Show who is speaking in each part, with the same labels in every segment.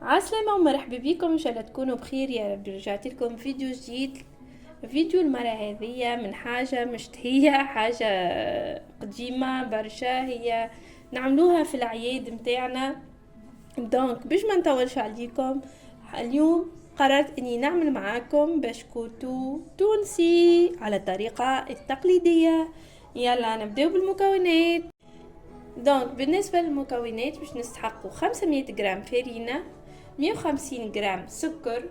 Speaker 1: عسلامة ومرحبا بكم، ان شاء الله تكونوا بخير يا رب. رجعت لكم فيديو جديد. فيديو المرة هذه من حاجة مشتهية، حاجة قديمة برشا، هي نعملوها في العياد متاعنا. دونك باش ما نطولش عليكم، اليوم قررت اني نعمل معاكم بسكوتو تونسي على الطريقة التقليدية. يلا نبداو بالمكونات. دونك بالنسبة للمكونات باش نستحقوا 500 جرام فرينة، 150 جرام سكر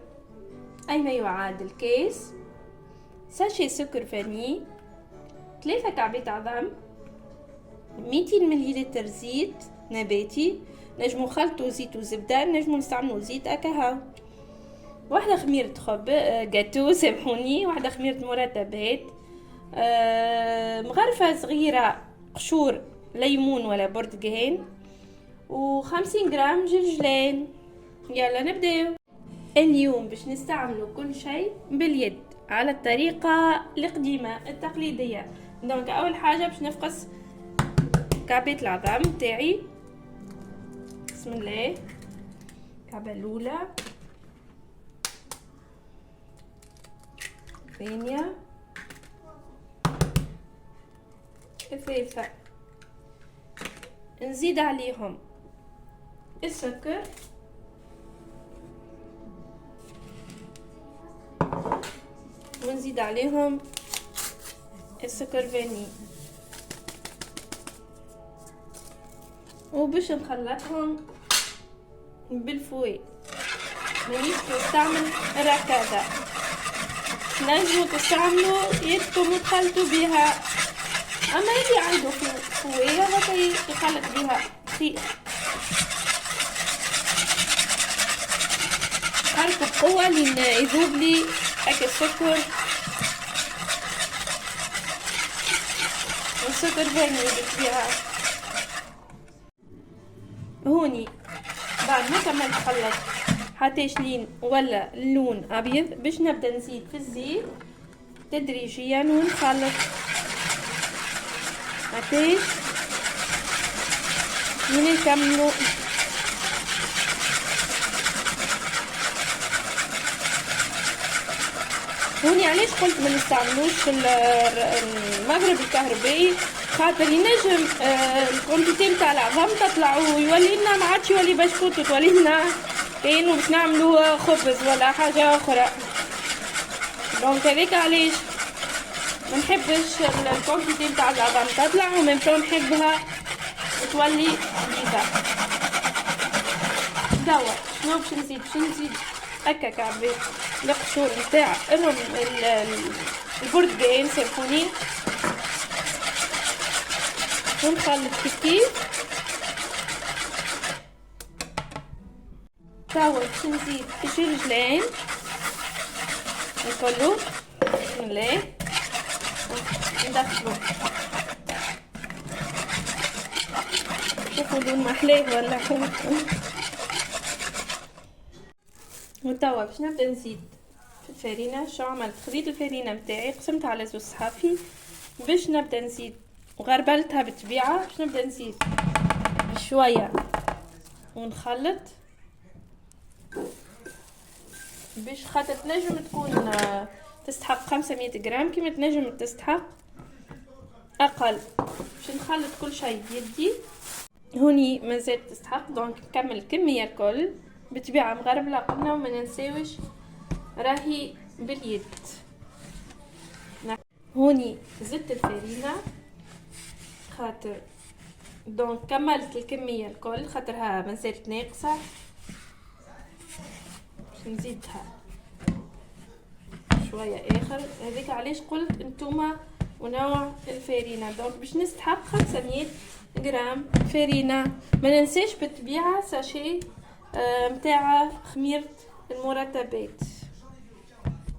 Speaker 1: أي ما يعادل كيس، ساشي سكر فاني، 3 كعبات عظم، 200 مليلتر زيت نباتي، نجمو خلطو زيت وزبدة، نجمو نستعملو زيت أكاهو، واحدة خميرة جاتو سامحوني، واحدة خميرة مرتبات، مغرفة صغيرة قشور ليمون ولا برتقان، و50 جرام جرجلان. يلا نبداو. اليوم باش نستعملوا كل شيء باليد على الطريقة القديمة التقليدية. دونك اول حاجة باش نفقس كعبات العظام تاعي. بسم الله. الكعبة الاولى، الثانية، الثالثة. نزيد عليهم السكر، ونزيد عليهم السكر فاني، وباش نخلطهم بالفوي. مانيش نستعمل ركادة، نجمو تستعملوا يدكم وتخلطوا بها، اما اللي عنده فوي هذا يخلط بها خير. حرك بقوة لين يذوب لي هكا السكر والسكر فاني بالطبيعة. هوني بعد ما كملت خلط حتى لين ولا اللون ابيض، باش نبدا نزيد في الزيت تدريجيا ونخلط حتى لين نكملو. هوني علاش قلت ما نستعملوش المغرب الكهربائي، خاطر ينجم الكونتيتي نتاع العظم تطلع ويولي لنا ما عادش يولي بسكوت، وتولي لنا كانوا باش نعملوا خبز ولا حاجه اخرى. دونك هذاك علاش ما نحبش الكونتيتي نتاع العظم تطلع، ومن نحبها تولي جديده. دوا شنو باش نزيد؟ هكا كعبات القشور نتاع البرتقال سامحوني، ونخلط كيف. توا باش نزيد الجرجلان نكلو. بسم الله. ندخلو، شوفوا لون محلاه ولا وتوا باش نبدا نزيد في الفرينه. شو عملت؟ خديت الفرينه متاعي قسمتها على زوج صحافي باش نبدا نزيد، وغربلتها بالطبيعه باش نبدا نزيد بشويه ونخلط، باش خاطر تنجم تكون تستحق 500 جرام كيما تنجم تستحق اقل. باش نخلط كل شيء بيدي. هوني مازال تستحق، دونك نكمل الكميه الكل بالطبيعه مغربله قلنا، وما ننساوش راهي باليد. هوني زدت الفرينه خاطر دونك كملت الكميه الكل، خاطرها مازالت ناقصه، باش نزيدها شويه اخر. هذيك علاش قلت انتوما ونوع الفرينه. دونك باش نستحق 500 جرام فرينه. ما ننساش بالطبيعه ساشي متاع خميرة المرتبات.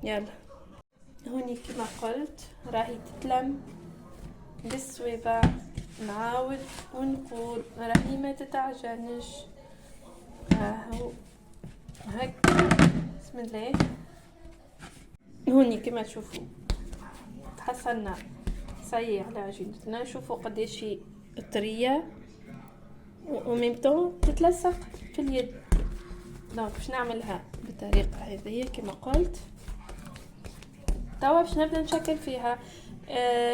Speaker 1: يلا هوني كما قلت راهي تتلم بالسويبة. نعاود ونقول راهي ما تتعجنش. اهو هكا. بسم الله. هوني كما تشوفوا تحصلنا صايي على عجينتنا. شوفوا قداش طريه وميم طون تتلصق في اليد. دونك باش نعملها بالطريقه هذه كما قلت. توا باش نبدا نشكل فيها.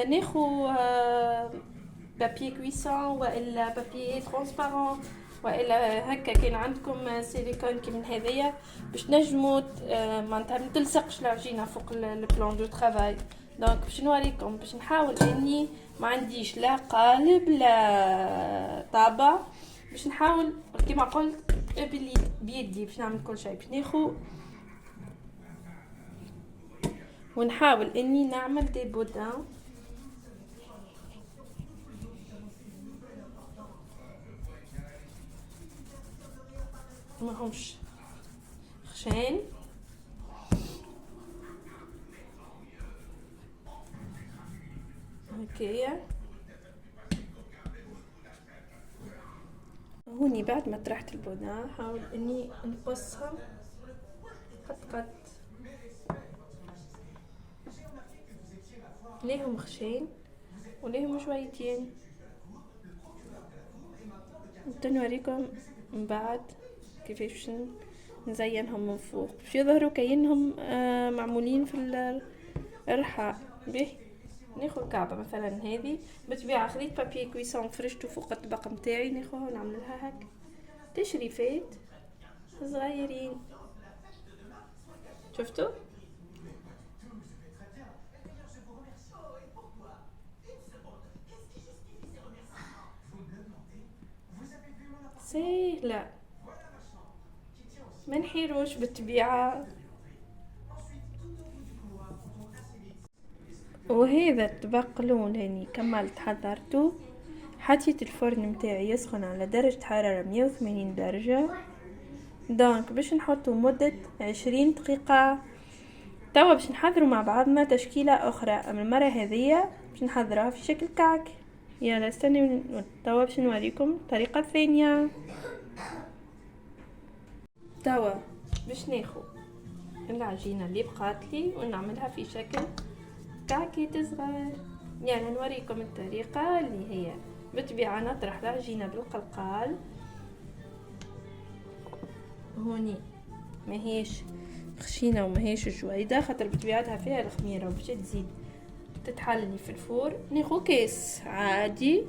Speaker 1: ناخو بابي كويسون والا بابي ترانسبارون والا هكا كان عندكم سيليكون كي من هذيا باش نجموا معناتها ما تلصقش العجينه فوق البلان دو ترافاي. دونك باش نوريكم، باش نحاول اني ما عنديش لا قالب لا طابع، باش نحاول كما قلت بيدي باش نعمل كل شيء. باش ناخو ونحاول اني نعمل دي بودان ماهمش خشين، هكايا. هوني بعد ما طرحت البودان حاول اني نقصها قد ليهم خشين وليهم شويتين. نوريكم من بعد كيفاش نزينهم من فوق باش يظهروا كأنهم معمولين في الرحاء. به ناخذ كعبه مثلا هذه بالطبيعه خذيت بابي كويسون فرشته فوق الطبق نتاعي، ناخذها ونعملها هكا تشريفات صغيرين. شفتوا سهله ما نحيروش بالطبيعه. وهذا الطبق الاولاني كملت حضرته، حطيت الفرن متاعي يسخن على درجة حرارة 180 درجة. دونك باش نحطه مدة 20 دقيقة. توا باش نحضروا مع بعضنا تشكيلة اخرى، اما المرة هذية باش نحضرها في شكل كعك. يلا استنوا توا باش نوريكم الطريقة الثانية. توا باش ناخذ العجينة اللي بقاتلي ونعملها في شكل كعكيت صغير. يعني نوريكم الطريقة اللي هي بالطبيعة نطرح العجينة بالقلقال. هوني ماهيش خشينة وماهيش جويدة خاطر بطبيعتها فيها الخميرة وباش تزيد تتحلي في الفور. ناخذ كيس عادي.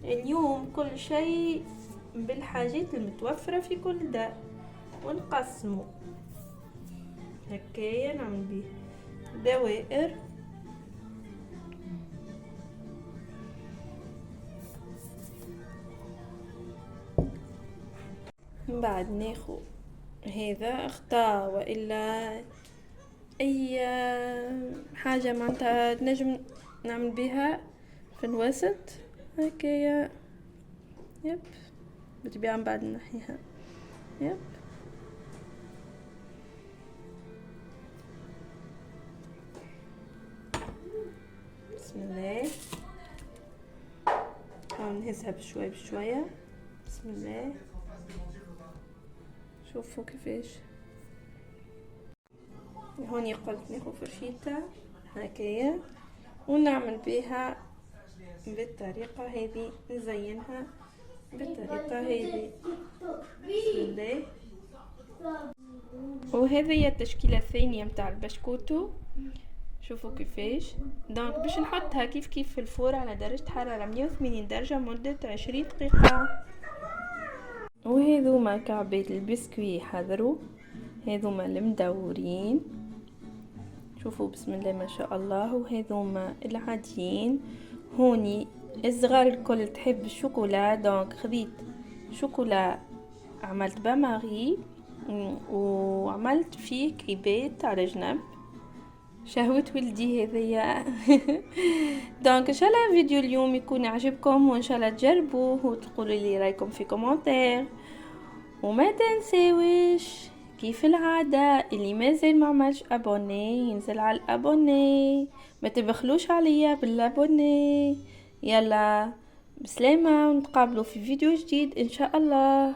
Speaker 1: اليوم كل شيء بالحاجات المتوفرة في كل دار ونقسمه هكايا، نعمل بيه دوائر. من بعد ناخذ هذا اخطاء والا اي حاجه معناتها نجم نعمل بها في الوسط هكايا. يب بالطبيعه من بعد نحيها. يب بسم الله. نحاول نهزها بشوي بشويه. بسم الله. شوفوا كيفاش. هوني قلت ناخذ فرشيطه هكايا ونعمل بها بالطريقه هذه، نزينها بالطريقه هذه. بسم الله. وهذه هي التشكيله الثانيه متاع البسكوتو. شوفوا كيفاش. دونك باش نحطها كيف كيف في الفور على درجه حراره 180 درجه مده 20 دقيقه. وهذوما كعبات البسكوي حضروا، هذوما المدورين شوفوا بسم الله ما شاء الله. وهذوما العاديين. هوني الصغار الكل تحب الشوكولا، دونك خذيت شوكولا عملت باماري وعملت فيه كريبات على جنب. شهوة ولدي هذيا. دونك ان شاء الله فيديو اليوم يكون عجبكم وان شاء الله تجربوه وتقولوا لي رايكم في كومنتير. وما تنسوش كيف العادة اللي مازال ما عملش ابوني ينزل على الابوني، ما تبخلوش عليا بالابوني. يلا بسلامة ونتقابلوا في فيديو جديد ان شاء الله.